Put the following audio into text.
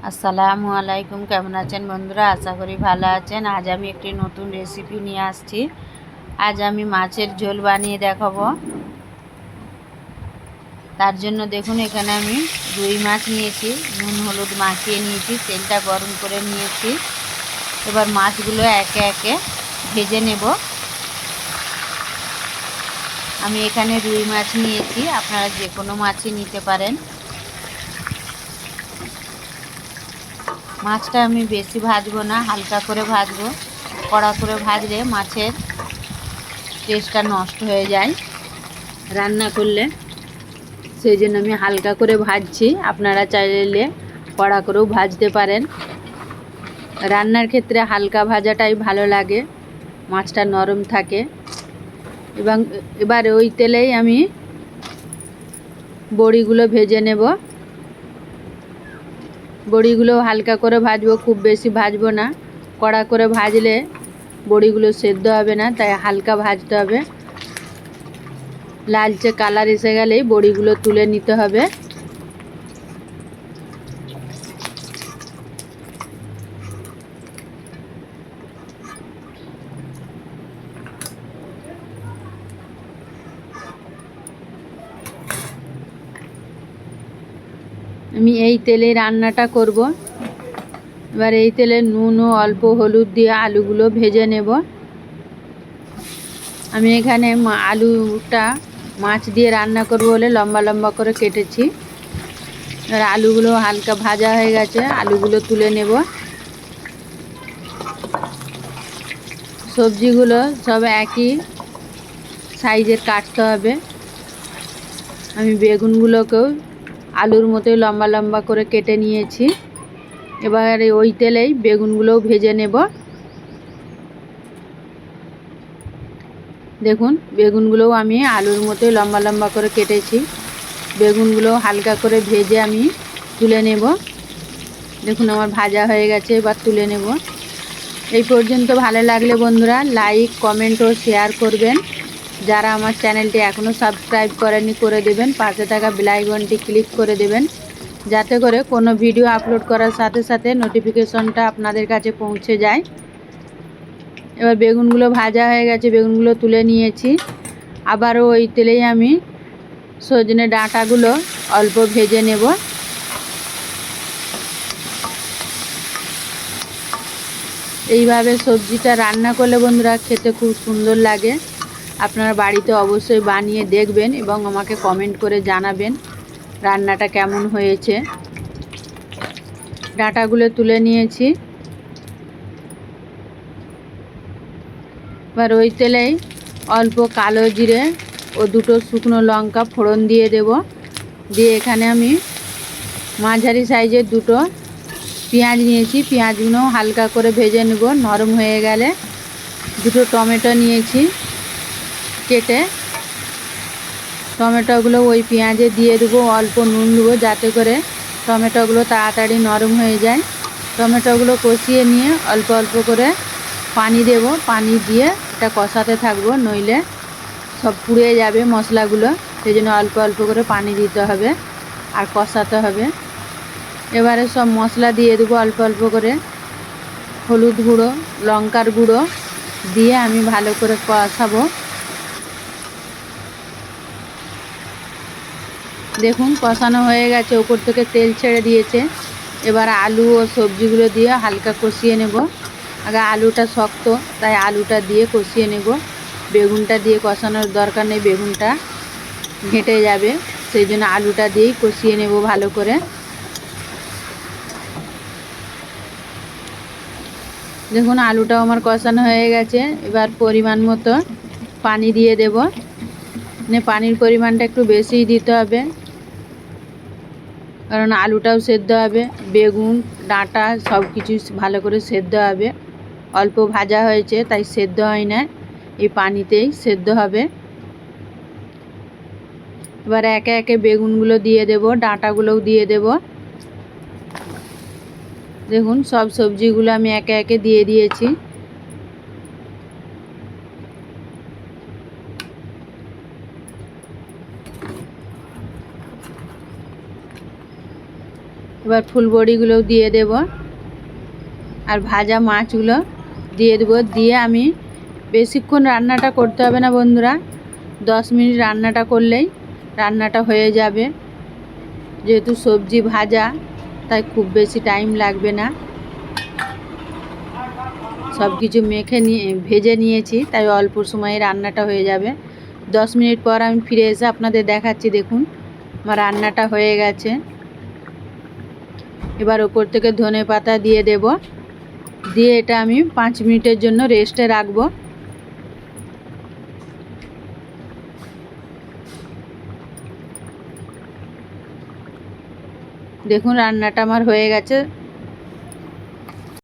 আসসালামু আলাইকুম। কেমন আছেন বন্ধুরা? আশা করি ভালো আছেন। আজ আমি একটি নতুন রেসিপি নিয়ে আসছি। আজ আমি মাছের ঝোল বানিয়ে দেখাবো। তার জন্য দেখুন, এখানে আমি রুই মাছ নিয়েছি, নুন হলুদ মাখিয়ে নিয়েছি, তেলটা গরম করে নিয়েছি। এবার মাছগুলো একে একে ভেজে নেব। আমি এখানে রুই মাছ নিয়েছি, আপনারা যে কোনো মাছই নিতে পারেন। মাছটা আমি বেশি ভাজবো না, হালকা করে ভাজবো। কড়া করে ভাজলে মাছের টেস্টটা নষ্ট হয়ে যায় রান্না করলে, সেই জন্য আমি হালকা করে ভাজছি। আপনারা চাইলে কড়া করেও ভাজতে পারেন। রান্নার ক্ষেত্রে হালকা ভাজাটাই ভালো লাগে, মাছটা নরম থাকে। এবং এবার ওই তেলেই আমি বড়িগুলো ভেজে নেব। বড়িগুলো হালকা করে ভাজবো, খুব বেশি ভাজবো না। কড়া করে ভাজলে বড়িগুলো সেদ্ধ হবে না, তাই হালকা ভাজতে হবে। লালচে কালার এসে গেলেই বড়িগুলো তুলে নিতে হবে। আমি এই তেলে রান্নাটা করব। এবার এই তেলে নুন ও অল্প হলুদ দিয়ে আলুগুলো ভেজে নেব। আমি এখানে আলুটা মাছ দিয়ে রান্না করব বলে লম্বা লম্বা করে কেটেছি। এবার আলুগুলো হালকা ভাজা হয়ে গেছে, আলুগুলো তুলে নেব। সবজিগুলো সব একই সাইজের কাটতে হবে। আমি বেগুনগুলোকেও আলুর মতোই লম্বা লম্বা করে কেটে নিয়েছি। এবার ওই তেলেই বেগুনগুলোও ভেজে নেব। দেখুন, বেগুনগুলোও আমি আলুর মতোই লম্বা লম্বা করে কেটেছি। বেগুনগুলো হালকা করে ভেজে আমি তুলে নেব। দেখুন, আমার ভাজা হয়ে গেছে, এবার তুলে নেব। এই পর্যন্ত ভালো লাগলে বন্ধুরা লাইক, কমেন্ট ও শেয়ার করবেন। যারা আমার চ্যানেলটি এখনও সাবস্ক্রাইব করেনি করে দেবেন। পাশে থাকা বেল আইকনটি ক্লিক করে দেবেন, যাতে করে কোনো ভিডিও আপলোড করার সাথে সাথে নোটিফিকেশনটা আপনাদের কাছে পৌঁছে যায়। এবার বেগুনগুলো ভাজা হয়ে গেছে, বেগুনগুলো তুলে নিয়েছি। আবারও ওই তেলেই আমি সজনে ডাঁটাগুলো অল্প ভেজে নেব। এইভাবে সবজিটা রান্না করলে বন্ধুরা খেতে খুব সুন্দর লাগে। আপনারা বাড়িতে অবশ্যই বানিয়ে দেখবেন এবং আমাকে কমেন্ট করে জানাবেন রান্নাটা কেমন হয়েছে। ডাঁটাগুলো তুলে নিয়েছি। এবার ওই তেলেই অল্প কালো জিরে ও দুটো শুকনো লঙ্কা ফোড়ন দিয়ে দেব। দিয়ে এখানে আমি মাঝারি সাইজের দুটো পেঁয়াজ নিয়েছি, পেঁয়াজগুলো হালকা করে ভেজে নেব। নরম হয়ে গেলে দুটো টমেটো নিয়েছি কেটে, টমেটোগুলো ওই পেঁয়াজে দিয়ে দেবো। অল্প নুন দেবো যাতে করে টমেটোগুলো তাড়াতাড়ি নরম হয়ে যায়। টমেটোগুলো কষিয়ে নিয়ে অল্প অল্প করে পানি দেব। পানি দিয়ে এটা কষাতে থাকবো, নইলে সব পুড়ে যাবে মশলাগুলো। সেই জন্য অল্প অল্প করে পানি দিতে হবে আর কষাতে হবে। এবারে সব মশলা দিয়ে দেবো অল্প অল্প করে। হলুদ গুঁড়ো, লঙ্কার গুঁড়ো দিয়ে আমি ভালো করে কষাবো। দেখুন, কষানো হয়ে গেছে, উপর থেকে তেল ছেড়ে দিয়েছে। এবার আলু ও সবজিগুলো দিয়ে হালকা কষিয়ে নেব। আগে আলুটা শক্ত, তাই আলুটা দিয়ে কষিয়ে নেব। বেগুনটা দিয়ে কষানোর দরকার নেই, বেগুনটা ঘেঁটে যাবে। সেই জন্য আলুটা দিয়েই কষিয়ে নেব ভালো করে। দেখুন, আলুটাও আমার কষানো হয়ে গেছে। এবার পরিমাণ মতো পানি দিয়ে দেব। পানির পরিমাণটা একটু বেশিই দিতে হবে, কারণ আলুটাও সেদ্ধ হবে, বেগুন ডাঁটা সব কিছু ভালো করে সেদ্ধ হবে। অল্প ভাজা হয়েছে তাই সেদ্ধ হয় না, এই পানিতেই সেদ্ধ হবে। এবার একে একে বেগুনগুলো দিয়ে দেব, ডাঁটাগুলোও দিয়ে দেব। দেখুন, সব সবজিগুলো আমি একে একে দিয়ে দিয়েছি। এবার ফুলবড়িগুলোও দিয়ে দেব আর ভাজা মাছগুলো দিয়ে দেবো। দিয়ে আমি বেশিক্ষণ রান্নাটা করতে হবে না বন্ধুরা, 10 মিনিট রান্নাটা করলেই রান্নাটা হয়ে যাবে। যেহেতু সবজি ভাজা তাই খুব বেশি টাইম লাগবে না। সব কিছু ভেজে নিয়েছি তাই অল্প সময়ে রান্নাটা হয়ে যাবে। 10 মিনিট পর আমি ফিরে এসে আপনাদের দেখাচ্ছি। দেখুন আমার রান্নাটা হয়ে গেছে। এবার ওপর থেকে ধনেপাতা দিয়ে দেব, দিয়ে এটা আমি 5 মিনিটের জন্য রেস্টে রাখবো। দেখুন রান্নাটা আমার হয়ে গেছে,